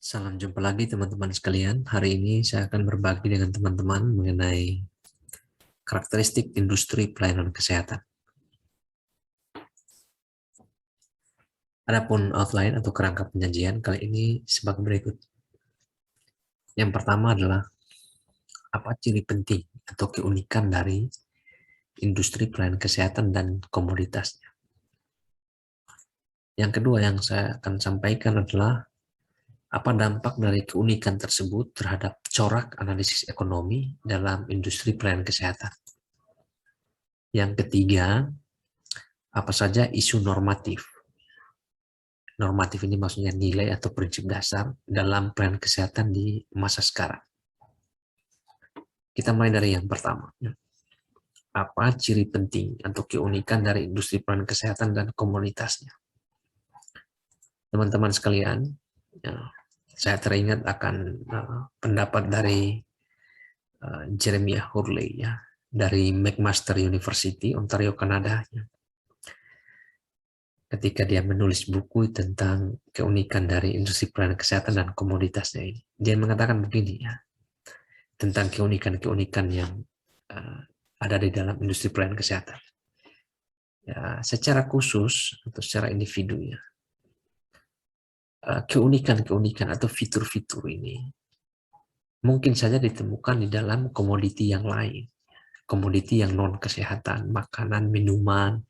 Salam jumpa lagi teman-teman sekalian. Hari ini saya akan berbagi dengan teman-teman mengenai karakteristik industri pelayanan kesehatan. Adapun outline atau kerangka penyajian kali ini sebagai berikut. Yang pertama adalah apa ciri penting atau keunikan dari industri pelayanan kesehatan dan komoditasnya. Yang kedua yang saya akan sampaikan adalah apa dampak dari keunikan tersebut terhadap corak analisis ekonomi dalam industri pelayanan kesehatan. Yang ketiga, apa saja isu normatif. Normatif ini maksudnya nilai atau prinsip dasar dalam pelayanan kesehatan di masa sekarang. Kita mulai dari yang pertama. Apa ciri penting atau keunikan dari industri pelayanan kesehatan dan komunitasnya? Teman-teman sekalian, saya teringat akan pendapat dari Jeremiah Hurley dari McMaster University, Ontario, Kanada. Ketika dia menulis buku tentang keunikan dari industri pelayanan kesehatan dan komoditasnya ini. Dia mengatakan begini tentang keunikan-keunikan yang ada di dalam industri pelayanan kesehatan. Secara khusus atau secara individu keunikan-keunikan atau fitur-fitur ini mungkin saja ditemukan di dalam komoditi yang lain. Komoditi yang non kesehatan, makanan, minuman,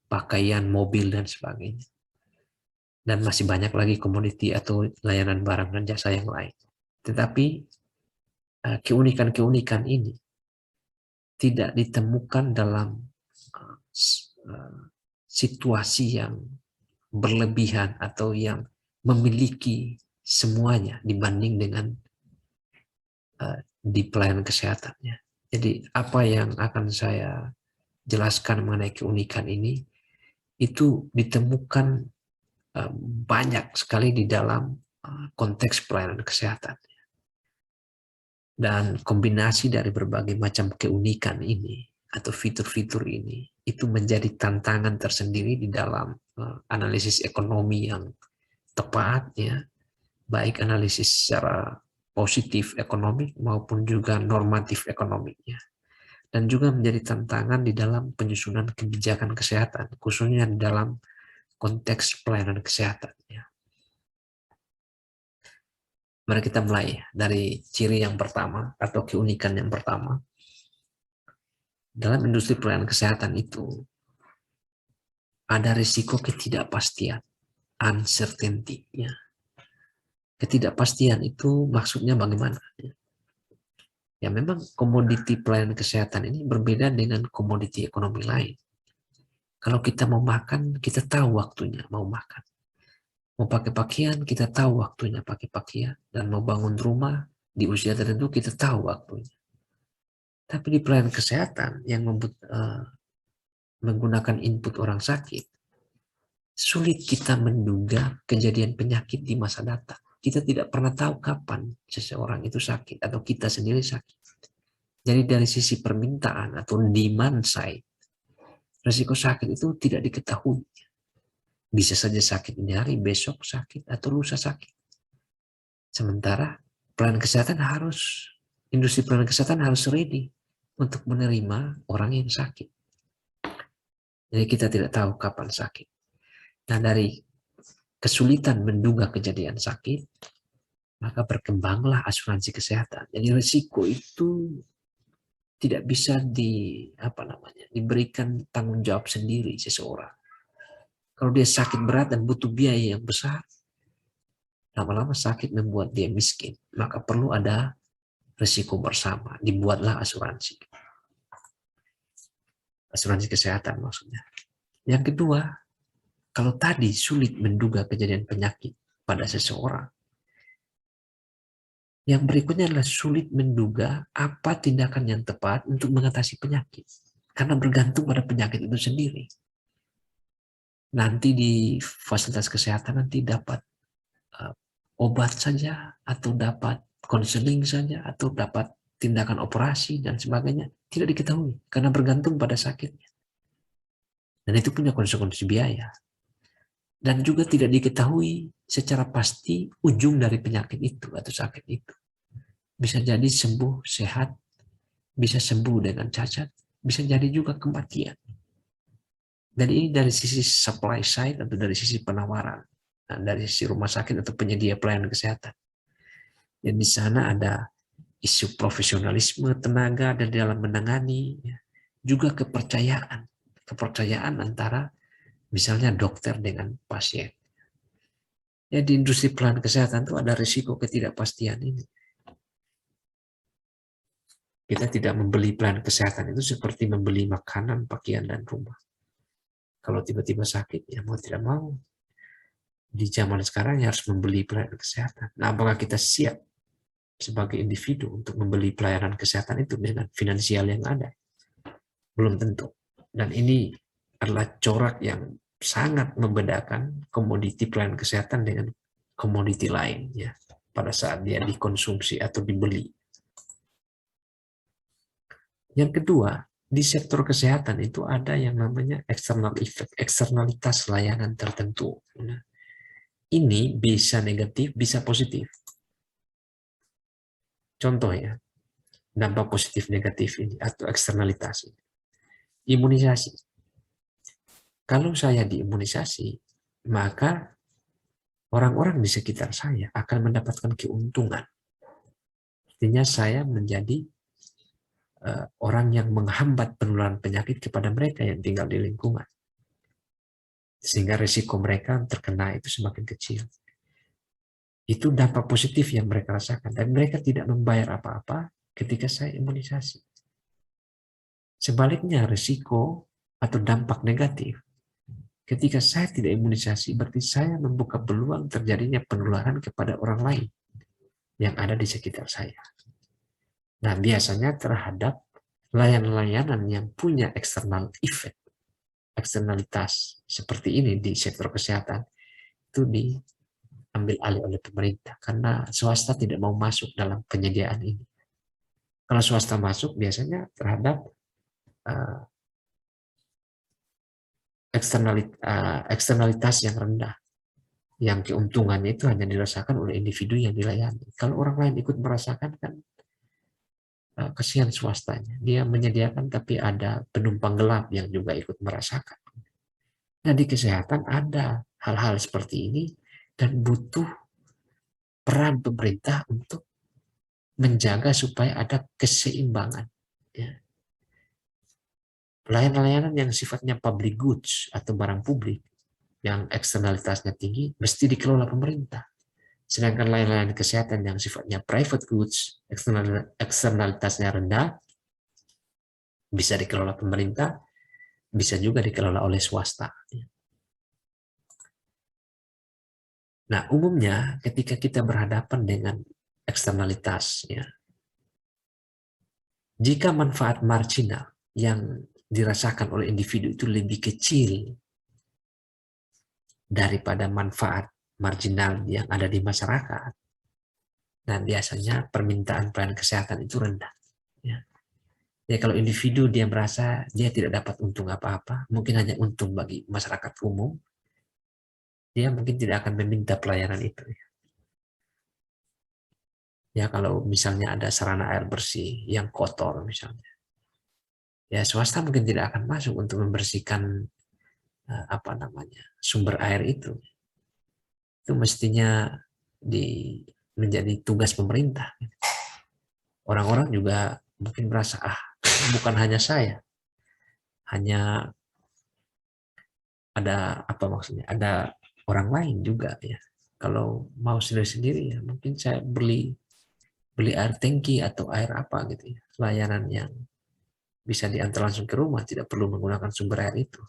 pakaian, mobil, dan sebagainya. Dan masih banyak lagi komoditi atau layanan barang dan jasa yang lain. Tetapi keunikan-keunikan ini tidak ditemukan dalam situasi yang berlebihan atau yang memiliki semuanya dibanding dengan di pelayanan kesehatannya. Jadi apa yang akan saya jelaskan mengenai keunikan ini itu ditemukan banyak sekali di dalam konteks pelayanan kesehatan. Dan kombinasi dari berbagai macam keunikan ini atau fitur-fitur ini itu menjadi tantangan tersendiri di dalam analisis ekonomi yang tepat baik analisis secara positif ekonomi maupun juga normatif ekonominya. Dan juga menjadi tantangan di dalam penyusunan kebijakan kesehatan, khususnya di dalam konteks pelayanan kesehatan. Mari kita mulai dari ciri yang pertama atau keunikan yang pertama. Dalam industri pelayanan kesehatan itu ada risiko ketidakpastian, uncertainty. Ketidakpastian itu maksudnya bagaimana? Ya memang komoditi pelayanan kesehatan ini berbeda dengan komoditi ekonomi lain. Kalau kita mau makan, kita tahu waktunya mau makan. Mau pakai pakaian, kita tahu waktunya pakai pakaian. Dan mau bangun rumah, di usia tertentu kita tahu waktunya. Tapi di pelayanan kesehatan yang menggunakan input orang sakit, sulit kita menduga kejadian penyakit di masa datang. Kita tidak pernah tahu kapan seseorang itu sakit atau kita sendiri sakit. Jadi dari sisi permintaan atau demand side, risiko sakit itu tidak diketahui. Bisa saja sakit ini hari, besok sakit, atau lusa sakit. Sementara industri pelayanan kesehatan harus ready untuk menerima orang yang sakit. Jadi kita tidak tahu kapan sakit. Nah dari kesulitan menduga kejadian sakit, maka berkembanglah asuransi kesehatan. Jadi risiko itu tidak bisa diberikan tanggung jawab sendiri seseorang. Kalau dia sakit berat dan butuh biaya yang besar, lama-lama sakit membuat dia miskin, maka perlu ada risiko bersama, dibuatlah asuransi. Asuransi kesehatan maksudnya. Yang kedua, kalau tadi sulit menduga kejadian penyakit pada seseorang, yang berikutnya adalah sulit menduga apa tindakan yang tepat untuk mengatasi penyakit. Karena bergantung pada penyakit itu sendiri. Nanti di fasilitas kesehatan nanti dapat obat saja, atau dapat konseling saja, atau dapat tindakan operasi dan sebagainya. Tidak diketahui, karena bergantung pada sakitnya. Dan itu punya konsekuensi biaya. dan juga tidak diketahui secara pasti ujung dari penyakit itu atau sakit itu. Bisa jadi sembuh, sehat, bisa sembuh dengan cacat, bisa jadi juga kematian. Dan ini dari sisi supply side atau dari sisi penawaran, nah, dari sisi rumah sakit atau penyedia pelayanan kesehatan. Dan di sana ada isu profesionalisme tenaga dan dalam menangani, ya. Juga kepercayaan antara misalnya dokter dengan pasien. Ya, di industri pelayanan kesehatan itu ada risiko ketidakpastian ini. Kita tidak membeli pelayanan kesehatan itu seperti membeli makanan, pakaian, dan rumah. Kalau tiba-tiba sakit, ya mau tidak mau, di zaman sekarang ya harus membeli pelayanan kesehatan. Nah, apakah kita siap sebagai individu untuk membeli pelayanan kesehatan itu dengan finansial yang ada? Belum tentu. Dan ini adalah corak yang sangat membedakan komoditi pelayanan kesehatan dengan komoditi lain, ya, pada saat dia dikonsumsi atau dibeli. Yang kedua, di sektor kesehatan itu ada yang namanya external effect, eksternalitas layanan tertentu. Nah, ini bisa negatif, bisa positif. Contoh ya, dampak positif negatif ini atau eksternalitas ini. Imunisasi. Kalau saya diimunisasi, maka orang-orang di sekitar saya akan mendapatkan keuntungan. Artinya saya menjadi orang yang menghambat penularan penyakit kepada mereka yang tinggal di lingkungan. Sehingga risiko mereka terkena itu semakin kecil. Itu dampak positif yang mereka rasakan. Dan mereka tidak membayar apa-apa ketika saya imunisasi. Sebaliknya risiko atau dampak negatif, ketika saya tidak imunisasi, berarti saya membuka peluang terjadinya penularan kepada orang lain yang ada di sekitar saya. Nah, biasanya terhadap layanan-layanan yang punya external effect, eksternalitas seperti ini di sektor kesehatan, itu diambil alih oleh pemerintah karena swasta tidak mau masuk dalam penyediaan ini. Kalau swasta masuk biasanya terhadap uh, eksternalitas yang rendah, yang keuntungannya itu hanya dirasakan oleh individu yang dilayani. Kalau orang lain ikut merasakan kan kesian swastanya. Dia menyediakan tapi ada penumpang gelap yang juga ikut merasakan. Nah, di kesehatan ada hal-hal seperti ini dan butuh peran pemerintah untuk menjaga supaya ada keseimbangan. Ya. Layanan-layanan yang sifatnya public goods atau barang publik yang eksternalitasnya tinggi mesti dikelola pemerintah. Sedangkan layanan kesehatan yang sifatnya private goods, eksternalitasnya rendah, bisa dikelola pemerintah, bisa juga dikelola oleh swasta. Nah, umumnya ketika kita berhadapan dengan eksternalitas, ya, jika manfaat marginal yang dirasakan oleh individu itu lebih kecil daripada manfaat marginal yang ada di masyarakat, nah biasanya permintaan pelayanan kesehatan itu rendah. Ya. Ya, kalau individu dia merasa dia tidak dapat untung apa-apa, mungkin hanya untung bagi masyarakat umum, dia mungkin tidak akan meminta pelayanan itu. Ya, kalau misalnya ada sarana air bersih yang kotor misalnya, ya swasta mungkin tidak akan masuk untuk membersihkan apa namanya sumber air itu. Itu mestinya di menjadi tugas pemerintah. Orang-orang juga mungkin merasa bukan hanya saya, hanya ada apa maksudnya, ada orang lain juga ya. Kalau mau sendiri-sendiri ya mungkin saya beli beli air tangki atau air apa gitu ya, layanan yang bisa diantar langsung ke rumah, tidak perlu menggunakan sumber air itu.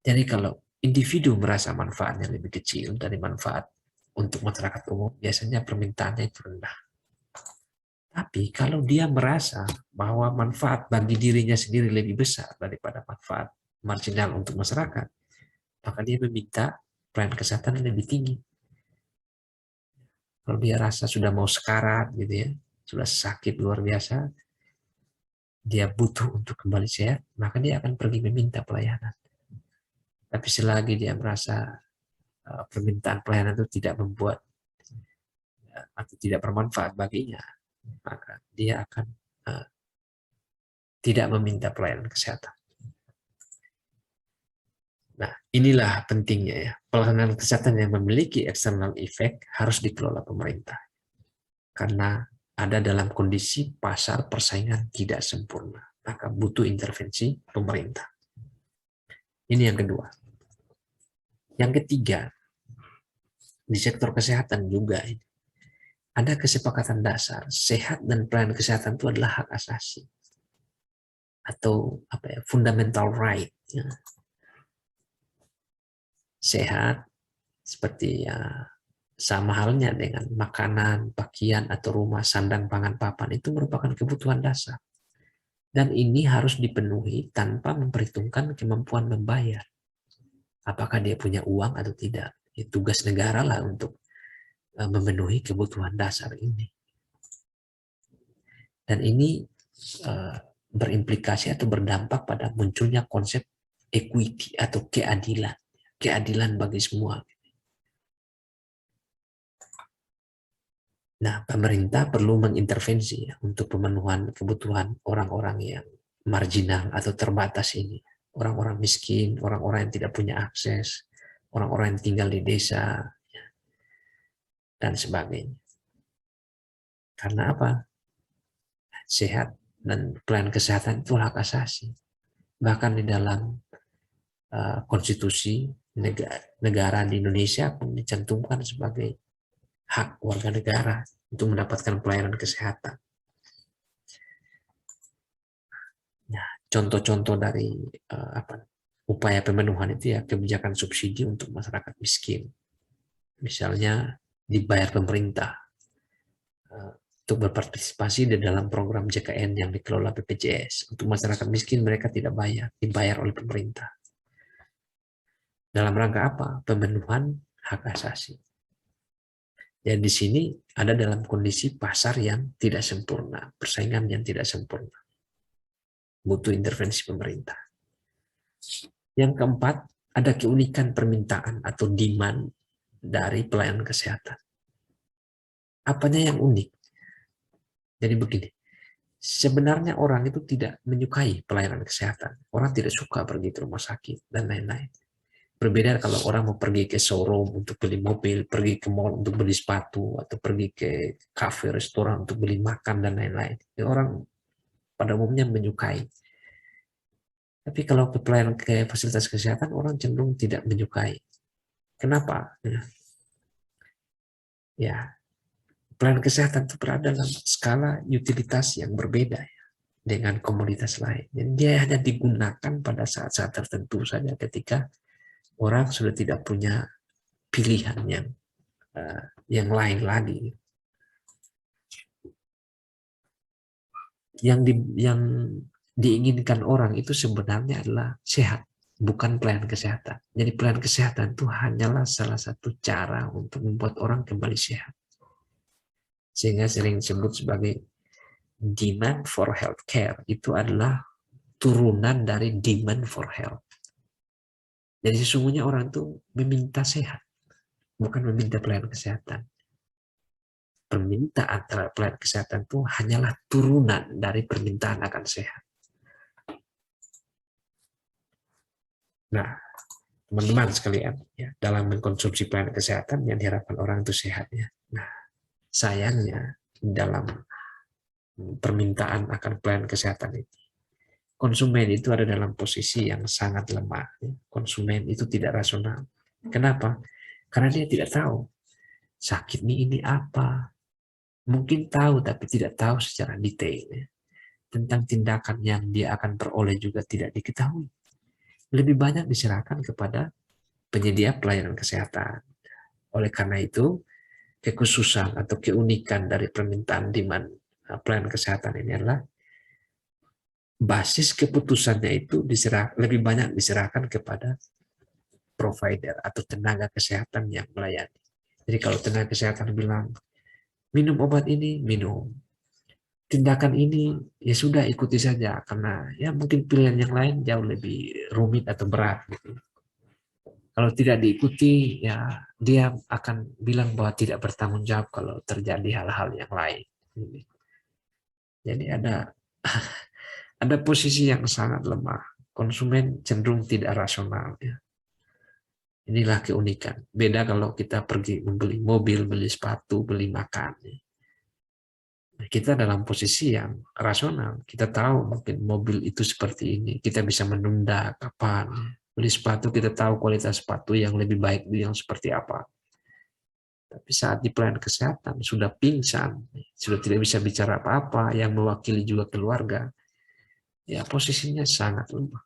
Jadi kalau individu merasa manfaatnya lebih kecil dari manfaat untuk masyarakat umum, biasanya permintaannya itu rendah. Tapi kalau dia merasa bahwa manfaat bagi dirinya sendiri lebih besar daripada manfaat marginal untuk masyarakat, maka dia meminta pelayanan kesehatan yang lebih tinggi. Kalau dia rasa sudah mau sekarat gitu ya, sudah sakit luar biasa, dia butuh untuk kembali sehat, maka dia akan pergi meminta pelayanan. Tapi selagi dia merasa permintaan pelayanan itu tidak membuat atau tidak bermanfaat baginya, maka dia akan tidak meminta pelayanan kesehatan. Nah, inilah pentingnya ya. Pelayanan kesehatan yang memiliki external effect harus dikelola pemerintah. Karena ada dalam kondisi pasar persaingan tidak sempurna. Maka butuh intervensi pemerintah. Ini yang kedua. Yang ketiga, di sektor kesehatan juga ini. Ada kesepakatan dasar, sehat dan pelayanan kesehatan itu adalah hak asasi. Atau fundamental right. Ya. Sehat seperti sama halnya dengan makanan, pakaian, atau rumah, sandang, pangan, papan itu merupakan kebutuhan dasar. Dan ini harus dipenuhi tanpa memperhitungkan kemampuan membayar. Apakah dia punya uang atau tidak. Itu tugas negara lah untuk memenuhi kebutuhan dasar ini. Dan ini berimplikasi atau berdampak pada munculnya konsep equity atau keadilan. Keadilan bagi semua. Nah, pemerintah perlu mengintervensi ya, untuk pemenuhan kebutuhan orang-orang yang marginal atau terbatas ini. Orang-orang miskin, orang-orang yang tidak punya akses, orang-orang yang tinggal di desa, ya, dan sebagainya. Karena apa? Sehat dan pelayanan kesehatan itu hak asasi. Bahkan di dalam konstitusi negara di Indonesia pun dicantumkan sebagai hak warga negara untuk mendapatkan pelayanan kesehatan. Nah, contoh-contoh dari upaya pemenuhan itu ya kebijakan subsidi untuk masyarakat miskin. Misalnya dibayar pemerintah untuk berpartisipasi di dalam program JKN yang dikelola BPJS. Untuk masyarakat miskin mereka tidak bayar, dibayar oleh pemerintah. Dalam rangka apa? Pemenuhan hak asasi. Ya di sini ada dalam kondisi pasar yang tidak sempurna, persaingan yang tidak sempurna. Butuh intervensi pemerintah. Yang keempat, ada keunikan permintaan atau demand dari pelayanan kesehatan. Apanya yang unik? Jadi begini, sebenarnya orang itu tidak menyukai pelayanan kesehatan. Orang tidak suka pergi ke rumah sakit dan lain-lain. Berbeda kalau orang mau pergi ke showroom untuk beli mobil, pergi ke mall untuk beli sepatu, atau pergi ke kafe, restoran untuk beli makan dan lain-lain. Orang pada umumnya menyukai. Tapi kalau ke pelayanan ke fasilitas kesehatan, orang cenderung tidak menyukai. Kenapa? Ya, pelayanan kesehatan itu berada dalam skala utilitas yang berbeda ya, dengan komoditas lain. Dan dia hanya digunakan pada saat-saat tertentu saja ketika orang sudah tidak punya pilihan yang lain lagi. Yang diinginkan orang itu sebenarnya adalah sehat, bukan pelayanan kesehatan. Jadi pelayanan kesehatan itu hanyalah salah satu cara untuk membuat orang kembali sehat. Sehingga sering disebut sebagai demand for healthcare. Itu adalah turunan dari demand for health. Jadi sesungguhnya orang itu meminta sehat, bukan meminta pelayanan kesehatan. Permintaan terhadap pelayanan kesehatan itu hanyalah turunan dari permintaan akan sehat. Nah, teman-teman sekalian, ya, dalam mengkonsumsi pelayanan kesehatan yang diharapkan orang itu sehat. Ya. Nah, sayangnya dalam permintaan akan pelayanan kesehatan ini, konsumen itu ada dalam posisi yang sangat lemah. Ya. Konsumen itu tidak rasional. Kenapa? Karena dia tidak tahu sakit ini apa. Mungkin tahu, tapi tidak tahu secara detail. Ya. Tentang tindakan yang dia akan peroleh juga tidak diketahui. Lebih banyak diserahkan kepada penyedia pelayanan kesehatan. Oleh karena itu, kekhususan atau keunikan dari permintaan demand pelayanan kesehatan ini adalah basis keputusannya itu lebih banyak diserahkan kepada provider atau tenaga kesehatan yang melayani. Jadi kalau tenaga kesehatan bilang, minum obat ini, minum. Tindakan ini, ya sudah ikuti saja. Karena ya mungkin pilihan yang lain jauh lebih rumit atau berat. Gitu. Kalau tidak diikuti, ya dia akan bilang bahwa tidak bertanggung jawab kalau terjadi hal-hal yang lain. Jadi ada posisi yang sangat lemah. Konsumen cenderung tidak rasional. Ya. Inilah keunikan. Beda kalau kita pergi membeli mobil, beli sepatu, beli makan. Ya. Kita dalam posisi yang rasional. Kita tahu mungkin mobil itu seperti ini. Kita bisa menunda kapan. Beli sepatu kita tahu kualitas sepatu yang lebih baik yang seperti apa. Tapi saat di pelayanan kesehatan sudah pingsan, sudah tidak bisa bicara apa-apa, yang mewakili juga keluarga, ya posisinya sangat lemah.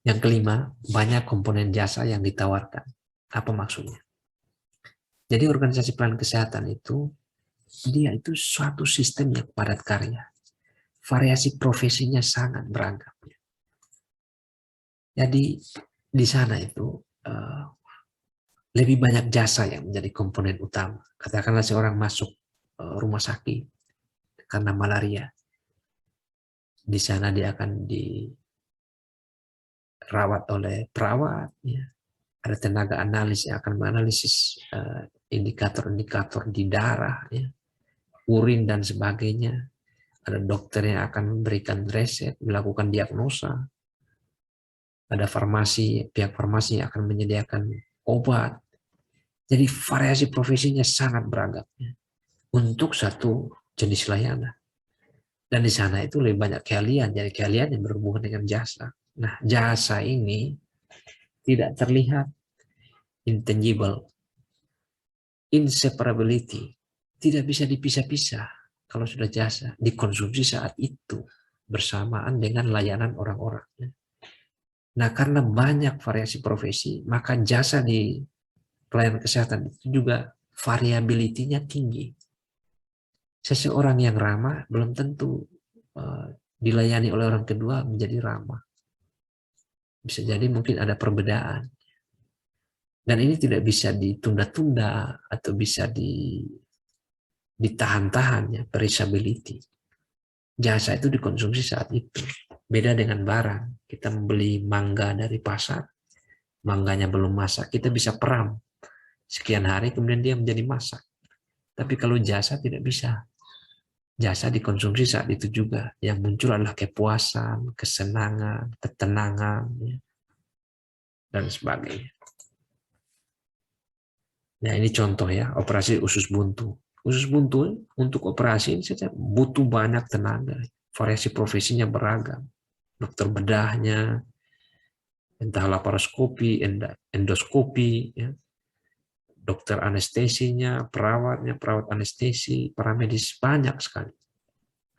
Yang kelima, banyak komponen jasa yang ditawarkan. Apa maksudnya? Jadi organisasi pelayanan kesehatan itu dia itu suatu sistem yang padat karya. Variasi profesinya sangat beragam. Jadi di sana itu lebih banyak jasa yang menjadi komponen utama. Katakanlah seorang masuk rumah sakit karena malaria. Di sana dia akan dirawat oleh perawat. Ya. Ada tenaga analis yang akan menganalisis indikator-indikator di darah, ya, urin dan sebagainya. Ada dokter yang akan memberikan resep, melakukan diagnosa. Ada farmasi, pihak farmasi yang akan menyediakan obat. Jadi variasi profesinya sangat beragam ya, untuk satu jenis layanan. Dan di sana itu lebih banyak keahlian, jadi keahlian yang berhubungan dengan jasa. Nah, jasa ini tidak terlihat, intangible, inseparability, tidak bisa dipisah-pisah. Kalau sudah jasa, dikonsumsi saat itu bersamaan dengan layanan orang-orang. Nah, karena banyak variasi profesi, maka jasa di pelayanan kesehatan itu juga variability-nya tinggi. Seseorang yang ramah belum tentu dilayani oleh orang kedua menjadi ramah. Bisa jadi mungkin ada perbedaan. Dan ini tidak bisa ditunda-tunda atau bisa ditahan-tahan ya, perishability. Jasa itu dikonsumsi saat itu. Beda dengan barang. Kita membeli mangga dari pasar, mangganya belum masak, kita bisa peram. Sekian hari kemudian dia menjadi masak. Tapi kalau jasa tidak bisa. Jasa dikonsumsi saat itu juga. Yang muncul adalah kepuasan, kesenangan, ketenangan, ya, dan sebagainya. Nah ini contoh ya, operasi usus buntu. Usus buntu untuk operasi ini saja butuh banyak tenaga. Variasi profesinya beragam. Dokter bedahnya, entah laparoskopi, endoskopi, ya, dokter anestesinya, perawatnya, perawat anestesi, paramedis, banyak sekali.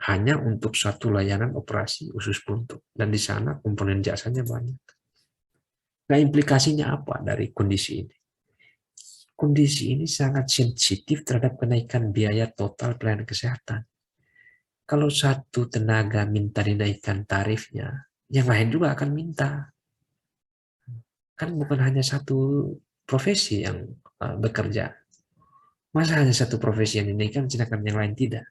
Hanya untuk satu layanan operasi usus buntu. Dan di sana komponen jasanya banyak. Nah, implikasinya apa dari kondisi ini? Kondisi ini sangat sensitif terhadap kenaikan biaya total pelayanan kesehatan. Kalau satu tenaga minta dinaikkan tarifnya, yang lain juga akan minta. Kan bukan hanya satu profesi yang bekerja. Masa hanya satu profesi yang dinaikkan, sedangkan yang lain tidak?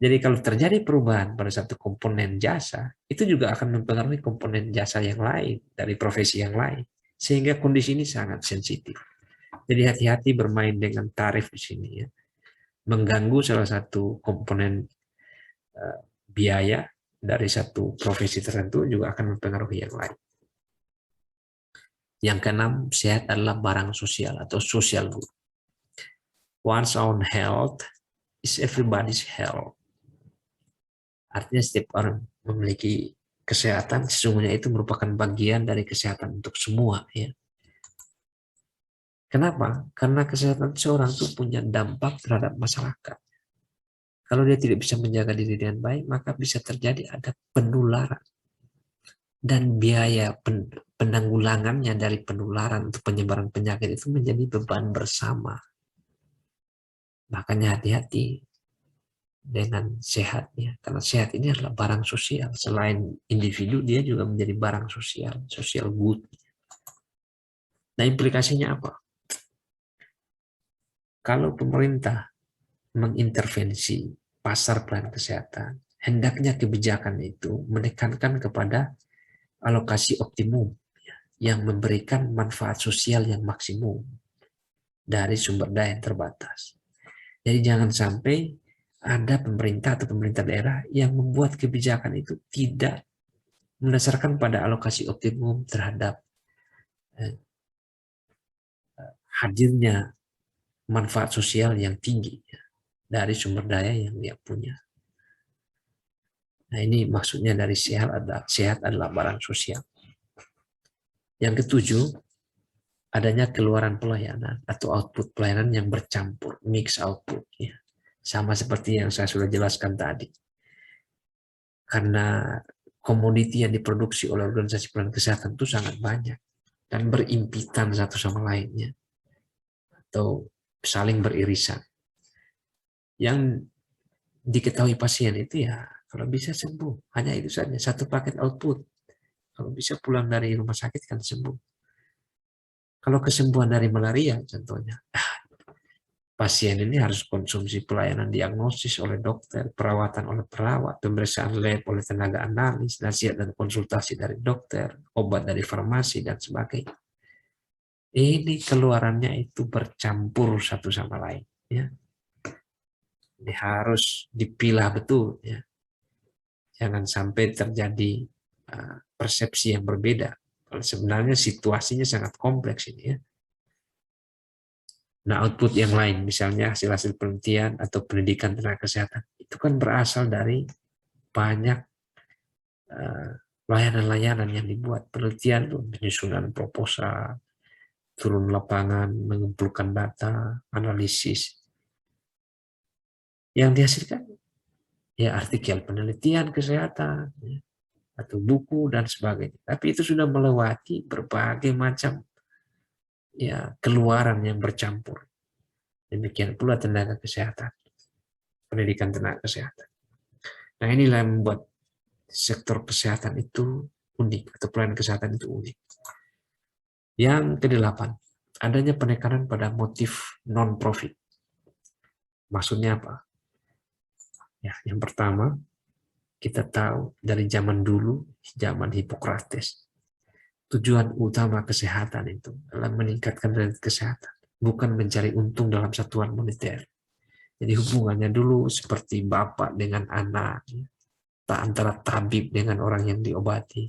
Jadi kalau terjadi perubahan pada satu komponen jasa, itu juga akan mempengaruhi komponen jasa yang lain, dari profesi yang lain. Sehingga kondisi ini sangat sensitif. Jadi hati-hati bermain dengan tarif di sini ya. Mengganggu salah satu komponen biaya dari satu profesi tertentu juga akan mempengaruhi yang lain. Yang keenam, sehat adalah barang sosial atau social good. One's own health is everybody's health. Artinya setiap orang memiliki kesehatan, sesungguhnya itu merupakan bagian dari kesehatan untuk semua ya. Kenapa? Karena kesehatan seorang itu punya dampak terhadap masyarakat. Kalau dia tidak bisa menjaga diri dengan baik, maka bisa terjadi ada penularan. Dan biaya penanggulangannya dari penularan untuk penyebaran penyakit itu menjadi beban bersama. Makanya hati-hati dengan sehatnya. Karena sehat ini adalah barang sosial. Selain individu, dia juga menjadi barang sosial, social good. Nah, implikasinya apa? Kalau pemerintah mengintervensi pasar pelayanan kesehatan, hendaknya kebijakan itu menekankan kepada alokasi optimum yang memberikan manfaat sosial yang maksimum dari sumber daya yang terbatas. Jadi jangan sampai ada pemerintah atau pemerintah daerah yang membuat kebijakan itu tidak mendasarkan pada alokasi optimum terhadap hadirnya manfaat sosial yang tinggi dari sumber daya yang dia punya. Nah, ini maksudnya dari sehat adalah barang sosial. Yang ketujuh, adanya keluaran pelayanan atau output pelayanan yang bercampur, mix output. Ya. Sama seperti yang saya sudah jelaskan tadi. Karena komoditi yang diproduksi oleh organisasi pelayanan kesehatan itu sangat banyak dan berimpitan satu sama lainnya atau saling beririsan. Yang diketahui pasien itu ya kalau bisa sembuh, hanya itu saja, satu paket output. Kalau bisa pulang dari rumah sakit kan sembuh. Kalau kesembuhan dari malaria contohnya, pasien ini harus konsumsi pelayanan diagnosis oleh dokter, perawatan oleh perawat, pemeriksaan lab oleh tenaga analis, nasihat dan konsultasi dari dokter, obat dari farmasi, dan sebagainya. Ini keluarannya itu bercampur satu sama lain. Ya. Ini harus dipilah betul. Ya. Jangan sampai terjadi persepsi yang berbeda. Sebenarnya situasinya sangat kompleks ini ya. Nah, output yang lain, misalnya hasil-hasil penelitian atau pendidikan tenaga kesehatan, itu kan berasal dari banyak layanan-layanan yang dibuat. Penelitian, penyusunan proposal, turun lapangan, mengumpulkan data, analisis. Yang dihasilkan, ya artikel penelitian kesehatan, ya, atau buku, dan sebagainya. Tapi itu sudah melewati berbagai macam ya keluaran yang bercampur. Demikian pula tenaga kesehatan, pendidikan tenaga kesehatan. Nah, inilah yang membuat sektor kesehatan itu unik, atau pelayanan kesehatan itu unik. Yang kedelapan, adanya penekanan pada motif non-profit. Maksudnya apa? Ya, yang pertama, kita tahu dari zaman dulu, zaman Hippocrates, tujuan utama kesehatan itu adalah meningkatkan derajat kesehatan, bukan mencari untung dalam satuan moneter. Jadi hubungannya dulu seperti bapak dengan anak, antara tabib dengan orang yang diobati.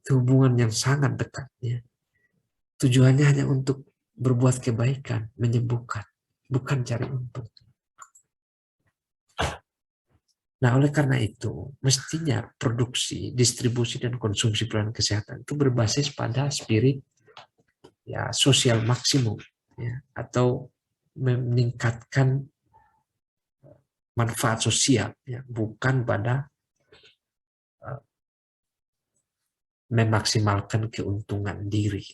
Itu hubungan yang sangat dekat. Ya. Tujuannya hanya untuk berbuat kebaikan, menyembuhkan, bukan cari untung. Nah, oleh karena itu, mestinya produksi, distribusi, dan konsumsi pelayanan kesehatan itu berbasis pada spirit ya sosial maksimum, ya, atau meningkatkan manfaat sosial, ya, bukan pada memaksimalkan keuntungan diri.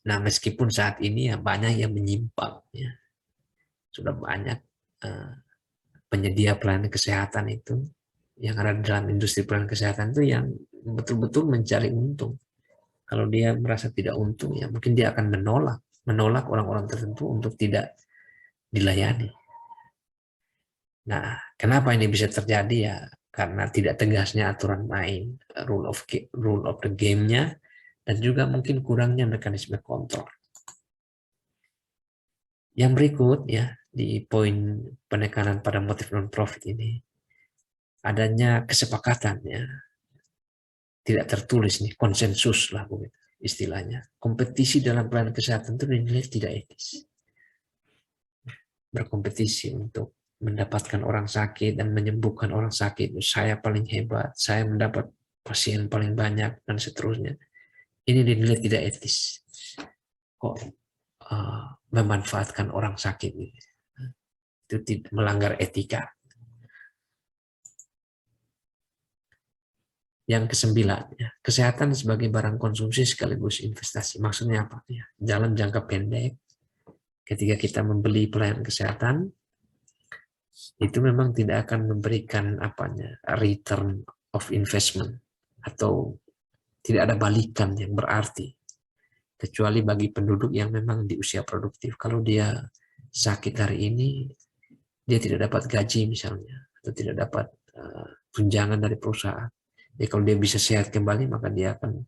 Nah, meskipun saat ini ya banyak yang menyimpang, ya, sudah banyak penyedia pelayanan kesehatan itu yang ada dalam industri pelayanan kesehatan itu yang betul-betul mencari untung. Kalau dia merasa tidak untung, ya mungkin dia akan menolak orang-orang tertentu untuk tidak dilayani. Nah, kenapa ini bisa terjadi ya? Karena tidak tegasnya aturan main, rule of the game-nya, dan juga mungkin kurangnya mekanisme kontrol. Yang berikut ya di poin penekanan pada motif non-profit ini, adanya kesepakatan ya, tidak tertulis nih, konsensus lah istilahnya. Kompetisi dalam pelayanan kesehatan itu dinilai tidak etis. Berkompetisi untuk mendapatkan orang sakit dan menyembuhkan orang sakit, saya paling hebat, saya mendapat pasien paling banyak, dan seterusnya. Ini dinilai tidak etis. Kok memanfaatkan orang sakit itu melanggar etika. Yang kesembilan, ya, kesehatan sebagai barang konsumsi sekaligus investasi. Maksudnya apa? Ya, dalam jangka pendek, ketika kita membeli pelayanan kesehatan, itu memang tidak akan memberikan return of investment, atau tidak ada balikan yang berarti, kecuali bagi penduduk yang memang di usia produktif. Kalau dia sakit hari ini, dia tidak dapat gaji misalnya, atau tidak dapat tunjangan dari perusahaan. Jadi kalau dia bisa sehat kembali, maka dia akan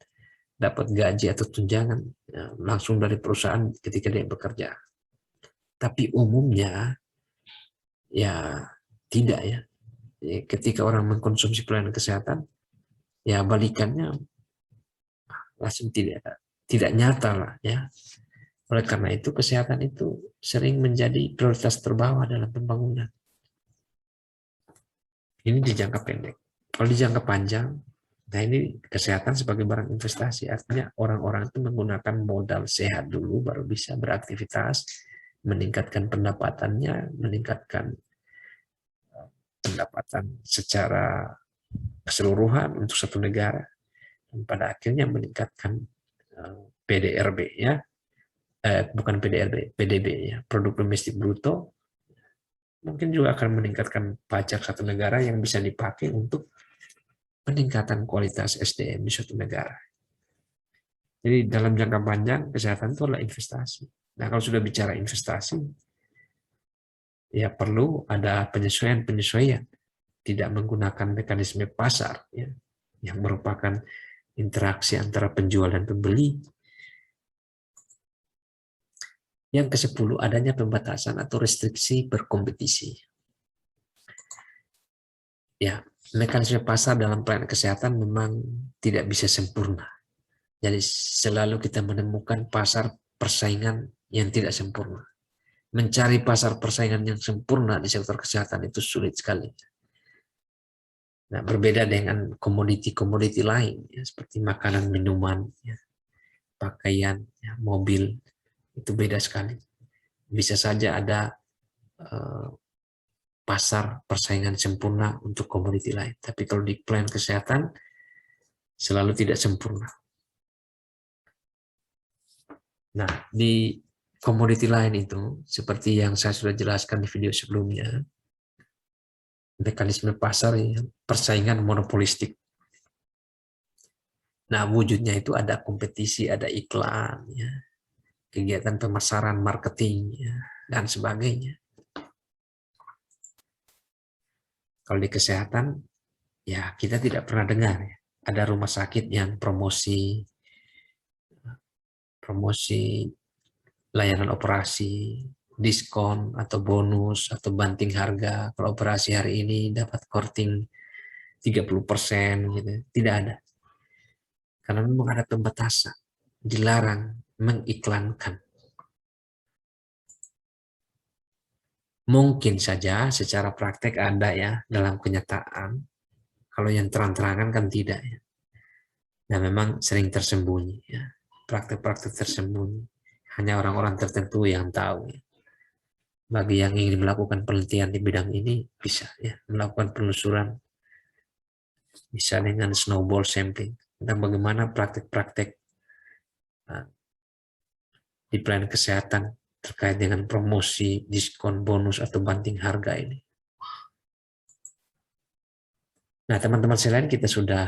dapat gaji atau tunjangan ya, langsung dari perusahaan ketika dia bekerja. Tapi umumnya ya tidak ya. Ketika orang mengkonsumsi pelayanan kesehatan, ya balikannya langsung tidak nyata lah ya. Oleh karena itu kesehatan itu sering menjadi prioritas terbawah dalam pembangunan. Ini di jangka pendek. Kalau di jangka panjang, nah ini kesehatan sebagai barang investasi. Artinya orang-orang itu menggunakan modal sehat dulu, baru bisa beraktivitas, meningkatkan pendapatannya, meningkatkan pendapatan secara keseluruhan untuk satu negara, dan pada akhirnya meningkatkan PDRB ya, bukan PDRB, PDB ya, produk domestik bruto, mungkin juga akan meningkatkan pajak satu negara yang bisa dipakai untuk peningkatan kualitas SDM di suatu negara. Jadi dalam jangka panjang kesehatan itu adalah investasi. Nah kalau sudah bicara investasi, ya perlu ada penyesuaian-penyesuaian, tidak menggunakan mekanisme pasar ya, yang merupakan interaksi antara penjual dan pembeli. Yang ke-10, adanya pembatasan atau restriksi berkompetisi. Ya, mekanisme pasar dalam pelayanan kesehatan memang tidak bisa sempurna. Jadi selalu kita menemukan pasar persaingan yang tidak sempurna. Mencari pasar persaingan yang sempurna di sektor kesehatan itu sulit sekali. Nah, berbeda dengan komoditi-komoditi lain, ya, seperti makanan, minuman, ya, pakaian, ya, mobil, itu beda sekali. Bisa saja ada pasar persaingan sempurna untuk komoditi lain. Tapi kalau di pelayanan kesehatan, selalu tidak sempurna. Nah, di komoditi lain itu, seperti yang saya sudah jelaskan di video sebelumnya, mekanisme pasar yang persaingan monopolistik. Nah, wujudnya itu ada kompetisi, ada iklan, ya, kegiatan pemasaran, marketing, ya, dan sebagainya. Kalau di kesehatan, ya kita tidak pernah dengar ya, ada rumah sakit yang promosi layanan operasi, diskon atau bonus atau banting harga. Kalau operasi hari ini dapat korting 30% gitu. Tidak ada. Karena memang ada pembatasan, dilarang mengiklankan. Mungkin saja secara praktek ada ya dalam kenyataan. Kalau yang terang-terangan kan tidak ya. Nah memang sering tersembunyi ya. Praktek-praktek tersembunyi. Hanya orang-orang tertentu yang tahu ya. Bagi yang ingin melakukan penelitian di bidang ini bisa ya melakukan penelusuran, bisa dengan snowball sampling tentang bagaimana praktek-praktek di pelayanan kesehatan terkait dengan promosi, diskon, bonus atau banting harga ini. Nah, teman-teman sekalian, kita sudah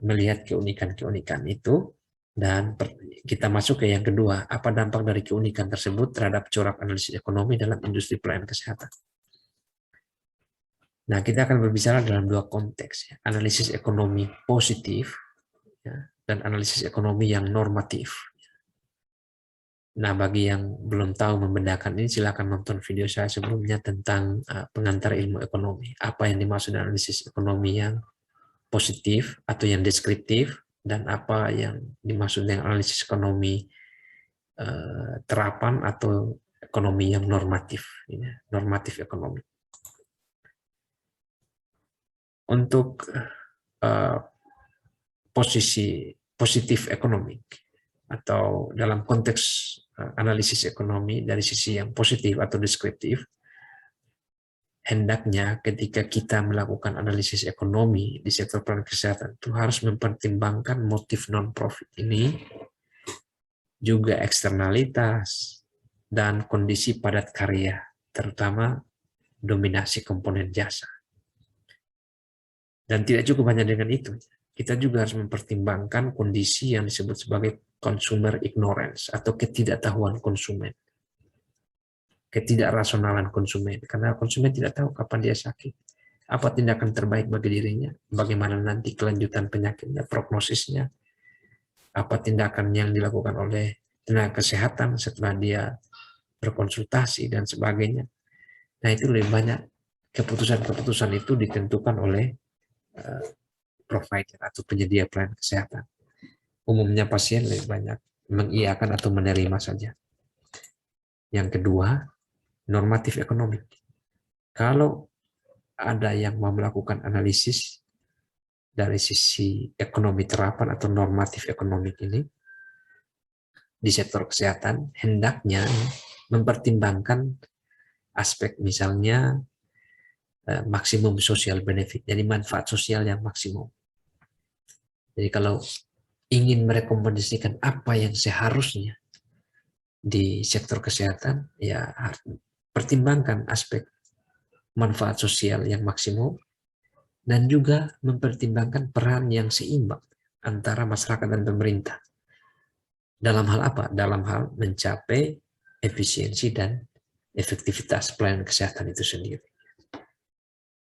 melihat keunikan-keunikan itu, dan kita masuk ke yang kedua, apa dampak dari keunikan tersebut terhadap corak analisis ekonomi dalam industri pelayanan kesehatan. Nah, kita akan berbicara dalam dua konteks, ya. Analisis ekonomi positif ya, dan analisis ekonomi yang normatif. Nah, bagi yang belum tahu membedakan ini, silakan nonton video saya sebelumnya tentang pengantar ilmu ekonomi. Apa yang dimaksud analisis ekonomi yang positif atau yang deskriptif, dan apa yang dimaksud dengan analisis ekonomi terapan atau ekonomi yang normatif, normatif ekonomi. Untuk posisi positif ekonomi atau dalam konteks analisis ekonomi dari sisi yang positif atau deskriptif, hendaknya ketika kita melakukan analisis ekonomi di sektor pelayanan kesehatan itu harus mempertimbangkan motif non-profit ini, juga eksternalitas dan kondisi padat karya, terutama dominasi komponen jasa. Dan tidak cukup hanya dengan itu, kita juga harus mempertimbangkan kondisi yang disebut sebagai consumer ignorance atau ketidaktahuan konsumen. Ketidakrasionalan konsumen, karena konsumen tidak tahu kapan dia sakit, apa tindakan terbaik bagi dirinya, bagaimana nanti kelanjutan penyakitnya, prognosisnya, apa tindakan yang dilakukan oleh tenaga kesehatan setelah dia berkonsultasi dan sebagainya. Nah, itu lebih banyak keputusan-keputusan itu ditentukan oleh provider atau penyedia pelayanan kesehatan. Umumnya pasien lebih banyak mengiyakan atau menerima saja. Yang kedua, normatif ekonomi. Kalau ada yang mau melakukan analisis dari sisi ekonomi terapan atau normatif ekonomi ini di sektor kesehatan, hendaknya mempertimbangkan aspek misalnya maksimum social benefit, jadi manfaat sosial yang maksimum. Jadi kalau ingin merekomendasikan apa yang seharusnya di sektor kesehatan, ya pertimbangkan aspek manfaat sosial yang maksimum dan juga mempertimbangkan peran yang seimbang antara masyarakat dan pemerintah. Dalam hal apa? Dalam hal mencapai efisiensi dan efektivitas pelayanan kesehatan itu sendiri.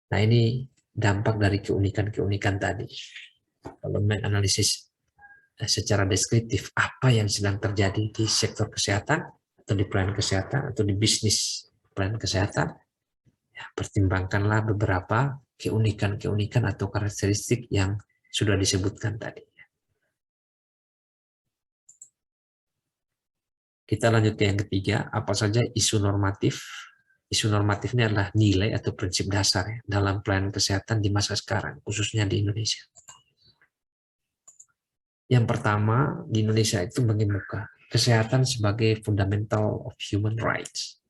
Nah, ini dampak dari keunikan-keunikan tadi. Kalau menganalisis secara deskriptif apa yang sedang terjadi di sektor kesehatan atau di pelayanan kesehatan atau di bisnis pelayanan kesehatan, ya, pertimbangkanlah beberapa keunikan-keunikan atau karakteristik yang sudah disebutkan tadi. Kita lanjut ke yang ketiga, apa saja isu normatif. Isu normatif ini adalah nilai atau prinsip dasar ya, dalam pelayanan kesehatan di masa sekarang, khususnya di Indonesia. Yang pertama, di Indonesia itu mengemuka kesehatan sebagai fundamental of human rights.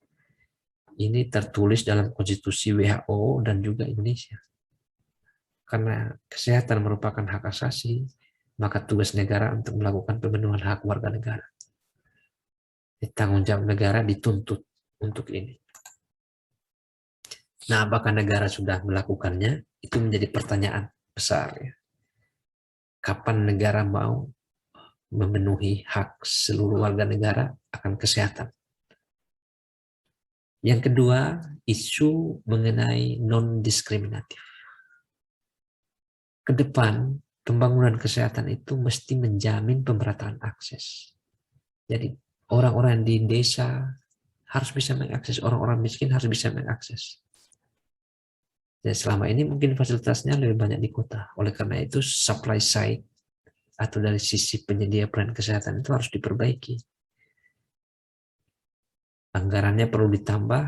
Ini tertulis dalam konstitusi WHO dan juga Indonesia. Karena kesehatan merupakan hak asasi, maka tugas negara untuk melakukan pemenuhan hak warga negara. Tanggung jawab negara dituntut untuk ini. Nah, apakah negara sudah melakukannya? Itu menjadi pertanyaan besar. Ya. Kapan negara mau memenuhi hak seluruh warga negara akan kesehatan? Yang kedua, isu mengenai non-diskriminatif. Ke depan, pembangunan kesehatan itu mesti menjamin pemerataan akses. Jadi, orang-orang di desa harus bisa mengakses, orang-orang miskin harus bisa mengakses. Dan selama ini mungkin fasilitasnya lebih banyak di kota. Oleh karena itu supply side atau dari sisi penyedia pelayanan kesehatan itu harus diperbaiki. Anggarannya perlu ditambah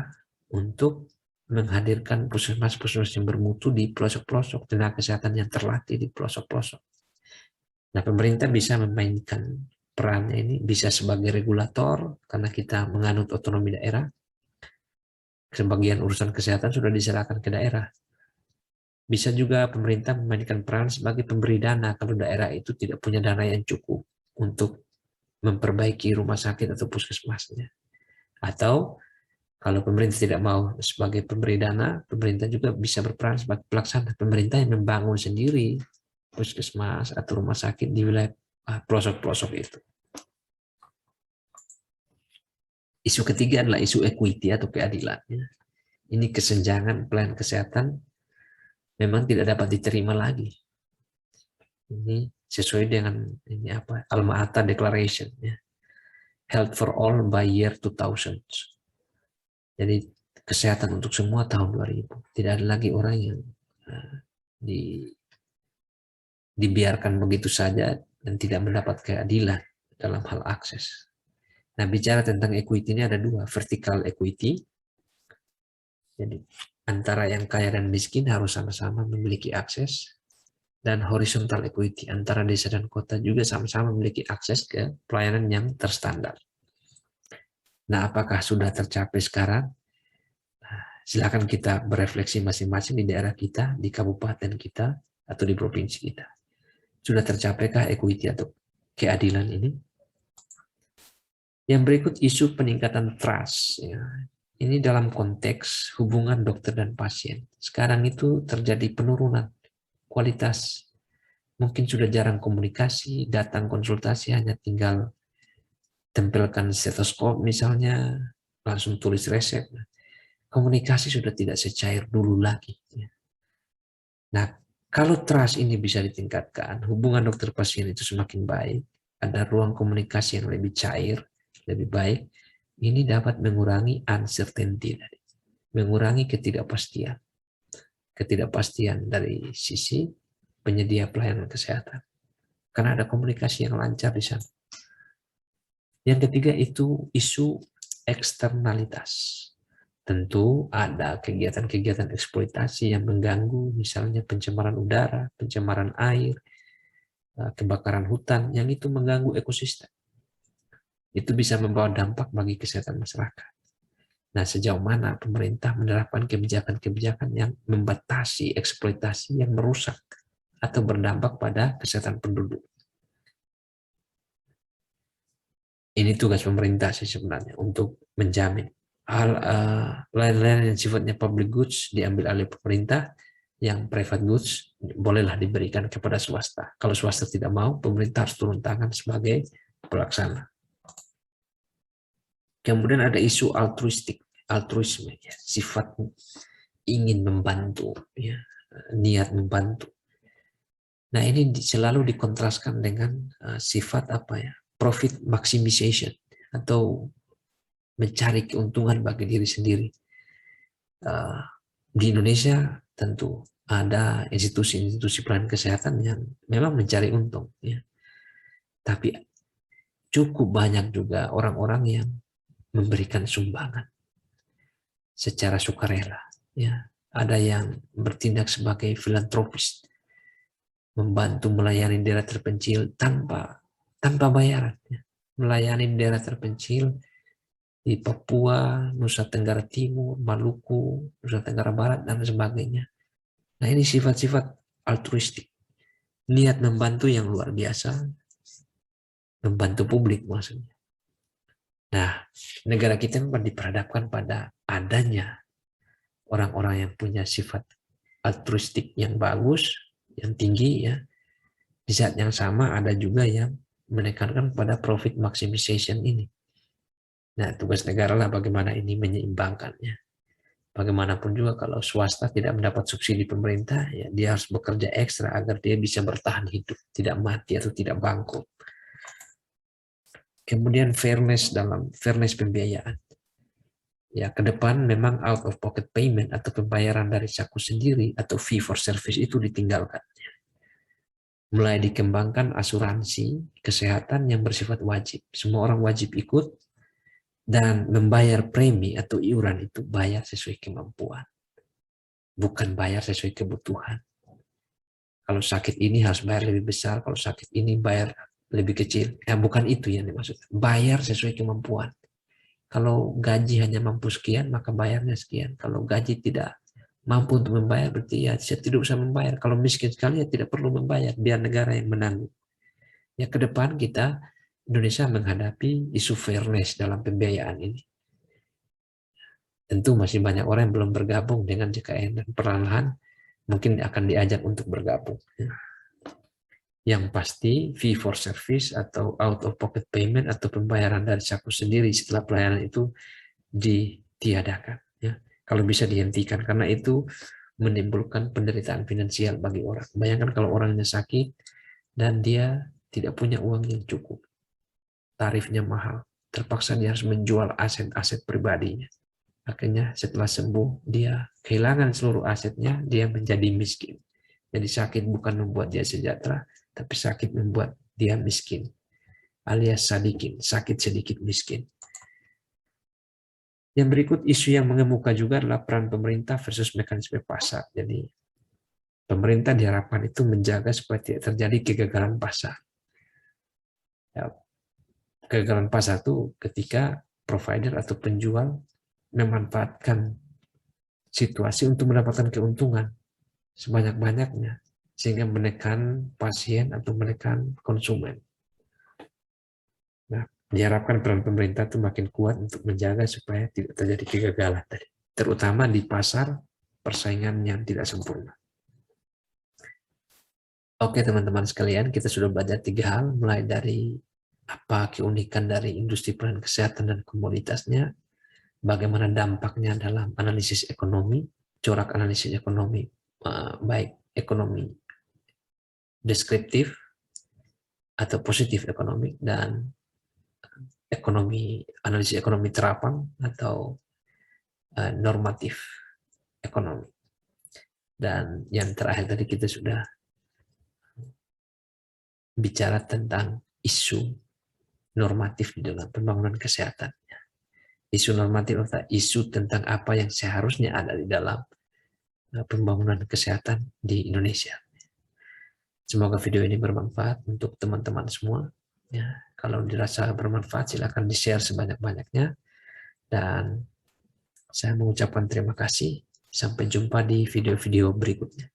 untuk menghadirkan puskesmas-puskesmas yang bermutu di pelosok-pelosok, tenaga kesehatan yang terlatih di pelosok-pelosok. Nah, pemerintah bisa memainkan perannya ini, bisa sebagai regulator karena kita menganut otonomi daerah. Sebagian urusan kesehatan sudah diserahkan ke daerah. Bisa juga pemerintah memainkan peran sebagai pemberi dana kalau daerah itu tidak punya dana yang cukup untuk memperbaiki rumah sakit atau puskesmasnya. Atau kalau pemerintah tidak mau sebagai pemberi dana, pemerintah juga bisa berperan sebagai pelaksana. Pemerintah yang membangun sendiri puskesmas atau rumah sakit di wilayah pelosok-pelosok itu. Isu ketiga adalah isu equity atau keadilan. Ini kesenjangan pelayanan kesehatan memang tidak dapat diterima lagi. Ini sesuai dengan ini apa? Alma-Ata Declaration ya. Health for all by year 2000. Jadi kesehatan untuk semua tahun 2000. Tidak ada lagi orang yang dibiarkan begitu saja dan tidak mendapat keadilan dalam hal akses. Nah, bicara tentang equity ini ada dua, vertical equity. Jadi antara yang kaya dan miskin harus sama-sama memiliki akses, dan horizontal equity antara desa dan kota juga sama-sama memiliki akses ke pelayanan yang terstandar. Nah, apakah sudah tercapai sekarang? Silakan kita berefleksi masing-masing di daerah kita, di kabupaten kita, atau di provinsi kita. Sudah tercapaikah equity atau keadilan ini? Yang berikut isu peningkatan trust. Ya. Ini dalam konteks hubungan dokter dan pasien. Sekarang itu terjadi penurunan kualitas. Mungkin sudah jarang komunikasi, datang konsultasi hanya tinggal tempelkan stetoskop misalnya, langsung tulis resep. Komunikasi sudah tidak secair dulu lagi. Nah, kalau trust ini bisa ditingkatkan, hubungan dokter pasien itu semakin baik, ada ruang komunikasi yang lebih cair, lebih baik, ini dapat mengurangi uncertainty, mengurangi ketidakpastian. Ketidakpastian dari sisi penyedia pelayanan kesehatan. Karena ada komunikasi yang lancar di sana. Yang ketiga itu isu eksternalitas. Tentu ada kegiatan-kegiatan eksploitasi yang mengganggu, misalnya pencemaran udara, pencemaran air, kebakaran hutan, yang itu mengganggu ekosistem. Itu bisa membawa dampak bagi kesehatan masyarakat. Nah, sejauh mana pemerintah menerapkan kebijakan-kebijakan yang membatasi eksploitasi yang merusak atau berdampak pada kesehatan penduduk. Ini tugas pemerintah sih sebenarnya untuk menjamin hal lain-lain yang sifatnya public goods diambil alih pemerintah, yang private goods bolehlah diberikan kepada swasta. Kalau swasta tidak mau, pemerintah harus turun tangan sebagai pelaksana. Kemudian ada isu altruisme, ya, sifat ingin membantu, ya, niat membantu. Nah, ini selalu dikontraskan dengan sifat apa ya, profit maximization atau mencari keuntungan bagi diri sendiri. Di Indonesia tentu ada institusi-institusi pelayanan kesehatan yang memang mencari untung, ya. Tapi cukup banyak juga orang-orang yang memberikan sumbangan secara sukarela, ya. Ada yang bertindak sebagai filantropis, membantu melayani daerah terpencil tanpa bayaran, ya. Melayani daerah terpencil di Papua, Nusa Tenggara Timur, Maluku, Nusa Tenggara Barat, dan sebagainya. Nah, ini sifat-sifat altruistik. Niat membantu yang luar biasa, membantu publik maksudnya. Nah, negara kita memang diperhadapkan pada adanya orang-orang yang punya sifat altruistik yang bagus, yang tinggi, ya. Di saat yang sama ada juga yang menekankan pada profit maximization ini. Nah, tugas negara lah bagaimana ini menyeimbangkannya. Bagaimanapun juga kalau swasta tidak mendapat subsidi pemerintah, ya dia harus bekerja ekstra agar dia bisa bertahan hidup, tidak mati atau tidak bangkrut. Kemudian fairness pembiayaan. Ya, ke depan memang out of pocket payment atau pembayaran dari saku sendiri atau fee for service itu ditinggalkan. Mulai dikembangkan asuransi kesehatan yang bersifat wajib. Semua orang wajib ikut dan membayar premi atau iuran itu bayar sesuai kemampuan. Bukan bayar sesuai kebutuhan. Kalau sakit ini harus bayar lebih besar, kalau sakit ini bayar lebih kecil. Bukan itu yang dimaksud. Bayar sesuai kemampuan. Kalau gaji hanya mampu sekian, maka bayarnya sekian. Kalau gaji tidak mampu untuk membayar, berarti ya saya tidak usah membayar. Kalau miskin sekali, ya tidak perlu membayar. Biar negara yang menanggung. Ya, ke depan kita, Indonesia menghadapi isu fairness dalam pembiayaan ini. Tentu masih banyak orang yang belum bergabung dengan JKN, dan perlahan mungkin akan diajak untuk bergabung. Yang pasti fee for service atau out of pocket payment atau pembayaran dari saku sendiri setelah pelayanan itu ditiadakan, ya. Kalau bisa dihentikan, karena itu menimbulkan penderitaan finansial bagi orang. Bayangkan kalau orangnya sakit dan dia tidak punya uang yang cukup, tarifnya mahal, terpaksa dia harus menjual aset-aset pribadinya. Akhirnya setelah sembuh dia kehilangan seluruh asetnya, dia menjadi miskin. Jadi sakit bukan membuat dia sejahtera, tapi sakit membuat dia miskin, alias sadikin, sakit sedikit miskin. Yang berikut isu yang mengemuka juga adalah peran pemerintah versus mekanisme pasar. Jadi pemerintah diharapkan itu menjaga supaya tidak terjadi kegagalan pasar. Ya, kegagalan pasar itu ketika provider atau penjual memanfaatkan situasi untuk mendapatkan keuntungan sebanyak-banyaknya, sehingga menekan pasien atau menekan konsumen. Nah, diharapkan peran pemerintah itu makin kuat untuk menjaga supaya tidak terjadi kegagalan tadi, terutama di pasar persaingan yang tidak sempurna. Oke teman-teman sekalian, kita sudah belajar 3 hal, mulai dari apa keunikan dari industri pelayanan kesehatan dan komoditasnya, bagaimana dampaknya dalam analisis ekonomi, corak analisis ekonomi, baik ekonomi deskriptif atau positif ekonomi, dan analisis ekonomi terapan atau normatif ekonomi. Dan yang terakhir tadi kita sudah bicara tentang isu normatif di dalam pembangunan kesehatan. Isu normatif adalah isu tentang apa yang seharusnya ada di dalam pembangunan kesehatan di Indonesia. Semoga video ini bermanfaat untuk teman-teman semua. Ya, kalau dirasa bermanfaat, silakan di-share sebanyak-banyaknya. Dan saya mengucapkan terima kasih. Sampai jumpa di video-video berikutnya.